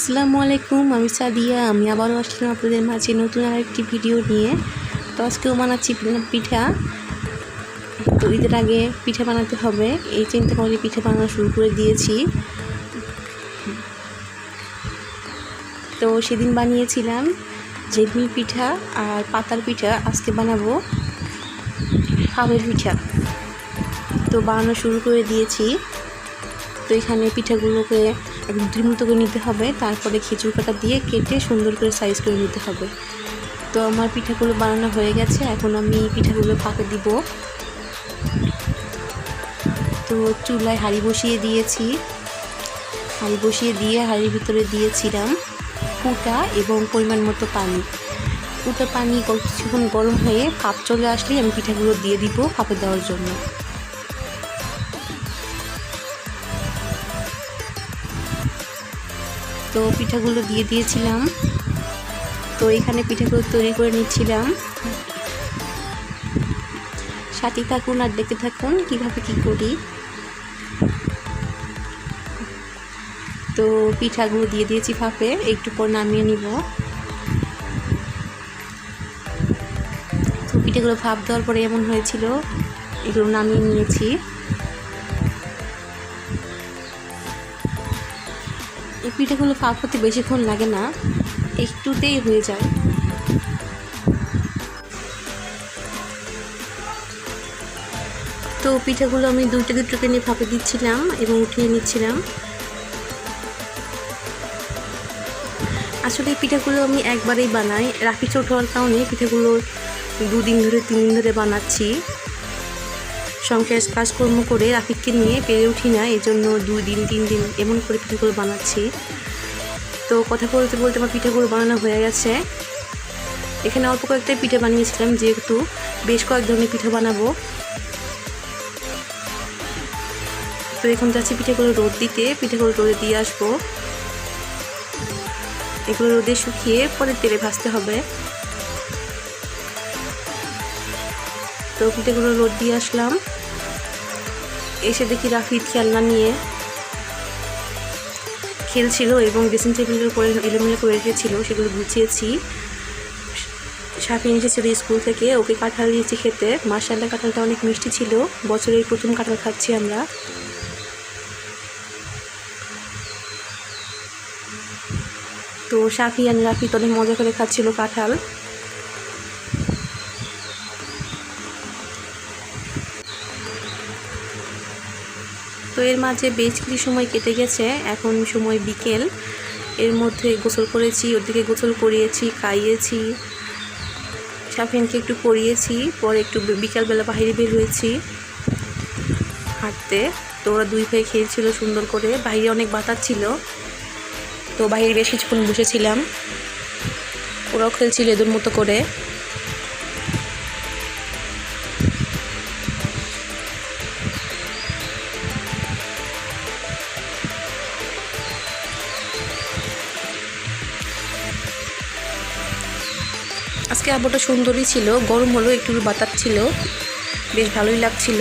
আসসালামু আলাইকুম, আমি সাদিয়া। আমি আবারও আসলাম আপনাদের মাঝে নতুন আরেকটি ভিডিও নিয়ে। তো আজকেও বানাচ্ছি পিঠা। তো ঈদের আগে পিঠা বানাতে হবে, এই চিন্তা করে পিঠা বানানো শুরু করে দিয়েছি। তো সেদিন বানিয়েছিলাম ঝিলমিল পিঠা আর পাতার পিঠা, আজকে বানাবো ভাপের পিঠা। তো বানানো শুরু করে দিয়েছি। তো এখানে পিঠাগুলোকে একদম দ্রুত করে নিতে হবে, তারপরে খিচুড়ি কাটা দিয়ে কেটে সুন্দর করে সাইজ করে নিতে হবে। তো আমার পিঠাগুলো বানানো হয়ে গেছে, এখন আমি পিঠাগুলো ভাপে দিব। তো চুলায় হাঁড়ি বসিয়ে দিয়েছি, হাঁড়ি বসিয়ে দিয়ে হাঁড়ির ভিতরে দিয়েছিলাম ফুটা এবং পরিমাণ মতো পানি। ফুটা পানি কিছুক্ষণ গরম হয়ে ভাপ চলে আসলেই আমি পিঠাগুলো দিয়ে দিব ভাপে দেওয়ার জন্য। তো পিঠাগুলো দিয়ে দিয়েছিলাম। তো এখানে পিঠাগুলো তৈরি করে নিচ্ছিলাম, সাথে থাকুন আর দেখতে থাকুন কীভাবে কী করি। তো পিঠাগুলো দিয়ে দিয়েছি ভাপে, একটু পর নামিয়ে নিব। তো পিঠাগুলো ভাপ দেওয়ার পরে এমন হয়েছিল, এগুলো নামিয়ে নিয়েছি। এই পিঠাগুলো ভাপ হতে বেশিক্ষণ লাগে না, একটুতেই হয়ে যায়। তো পিঠাগুলো আমি দুটো নিয়ে ভাপে দিচ্ছিলাম এবং উঠিয়ে নিচ্ছিলাম। আসলে এই পিঠাগুলো আমি একবারেই বানাই, রাফি ছোট হওয়ার কারণে পিঠাগুলো 2 দিন ধরে 3 দিন ধরে বানাচ্ছি। সংসার কাজকর্ম করে রাফিককে নিয়ে পেরে উঠি না, এই জন্য 2 দিন 3 দিন এমন করে পিঠাগুলো বানাচ্ছি। তো কথা বলতে বলতে আমার পিঠাগুলো বানানো হয়ে গেছে। এখানে অল্প কয়েকটাই পিঠা বানিয়েছিলাম, যেহেতু বেশ কয়েক ধরনের পিঠা বানাবো। তো এখন যাচ্ছি পিঠাগুলো রোদ দিতে, পিঠাগুলো রোদে দিয়ে আসবো। এগুলো রোদে শুকিয়ে পরে তেলে ভাজতে হবে। তো পিঠাগুলো রোদ দিয়ে আসলাম, এসে দেখি রাফি খেলনা নিয়ে খেলছিল এবং ড্রেসিং টেবিলের উপরে এলোমেলো করে রেখেছিল, সেগুলো গুছিয়েছি। সাফিন এসেছিল স্কুল থেকে, ওকে কাঁঠাল দিয়েছি খেতে। মাশাআল্লাহ, কাঁঠালটা অনেক মিষ্টি ছিল, বছরের প্রথম কাঁঠাল খাচ্ছি আমরা। তো সাফি আর রাফি তো অনেক মজা করে খাচ্ছিল কাঁঠাল। তো এর মাঝে বেশ কিছু সময় কেটে গেছে, এখন সময় বিকেল। এর মধ্যে গোসল করেছি, ওদিকে গোসল করিয়েছি, খাইয়েছি, সাফিনকে একটু পরিয়েছি, পরে একটু বিকালবেলা বাইরে বের হয়েছি হাঁটতে। তো ওরা 2 ভাই খেলছিল সুন্দর করে, বাইরে অনেক বাতাস ছিল। তো বাইরে বেশ কিছুক্ষণ বসেছিলাম, ওরাও খেলছিল এদের মতো করে। আজকে আবহাওয়াটা সুন্দরই ছিল, গরম হলো, একটু বাতাস ছিল, বেশ ভালোই লাগছিল।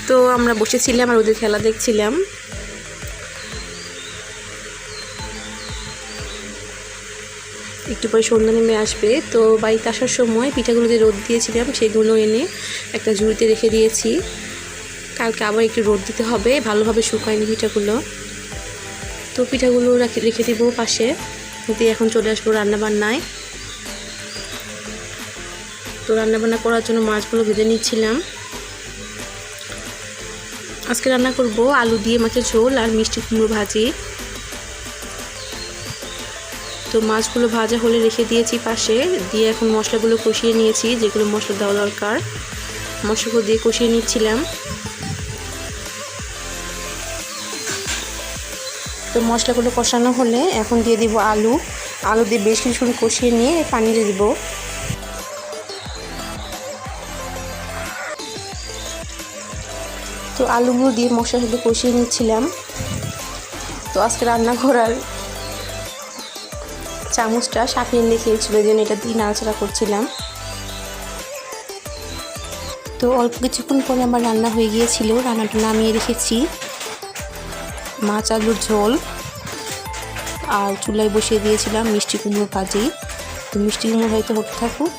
তো আমরা বসেছিলাম আর ওদের খেলা দেখছিলাম। একটু পরে সন্ধ্যা নেমে আসবে। তো বাড়িতে আসার সময় পিঠাগুলো যে রোদ দিয়েছিলাম সেগুলো এনে একটা ঝুড়িতে রেখে দিয়েছি, কালকে আবার একটু রোদ দিতে হবে, ভালোভাবে শুকায়নি পিঠাগুলো। তো পিঠাগুলো রেখে দিব পাশে, দিয়ে এখন চলে আসবো রান্নাবান্নায়। তো রান্নাবান্না করার জন্য মাছগুলো ভেজে নিচ্ছিলাম। আজকে রান্না করব আলু দিয়ে মাছের ঝোল আর মিষ্টি কুমড়ো ভাজি। তো মাছগুলো ভাজা হলে রেখে দিয়েছি পাশে, দিয়ে এখন মশলাগুলো কষিয়ে নিয়েছি, যেগুলো মশলা দেওয়া দরকার মশলাগুলো দিয়ে কষিয়ে নিচ্ছিলাম। তো মশলাগুলো কষানো হলে এখন দিয়ে দিব আলু দিয়ে বেশ কিছুক্ষণ কষিয়ে নিয়ে পানি দিয়ে দিব। তো আলুগুলো দিয়ে মশলার সাথে কষিয়ে নিচ্ছিলাম। তো আজকে রান্না করার চামচটা সাপিয়ে নিয়ে খেয়েছিল, এই জন্য এটা দিয়ে নাড়াচাড়া করছিলাম। তো অল্প কিছুক্ষণ পরে আমার রান্না হয়ে গিয়েছিল, রান্নাটা নামিয়ে রেখেছি। মাছ আলুর ঝোল আর চুলায় বসিয়ে দিয়েছিলাম মিষ্টি কুমড়ো ভাজি। তো মিষ্টি কুমড়ো হয়তো হতে থাকুক,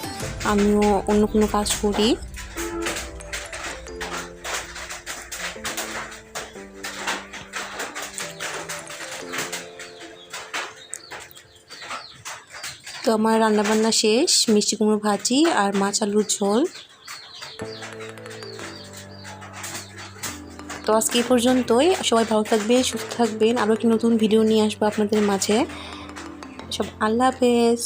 আমিও অন্য কোনো কাজ করি। তো আমার রান্নাবান্না শেষ, মিষ্টি কুমড়ো ভাজি আর মাছ আলুর ঝোল। তো আজকে এই পর্যন্তই। সবাই ভালো থাকবেন, সুস্থ থাকবেন। আরও একটি নতুন ভিডিও নিয়ে আসবো আপনাদের মাঝে। সব আল্লাহ হাফেজ।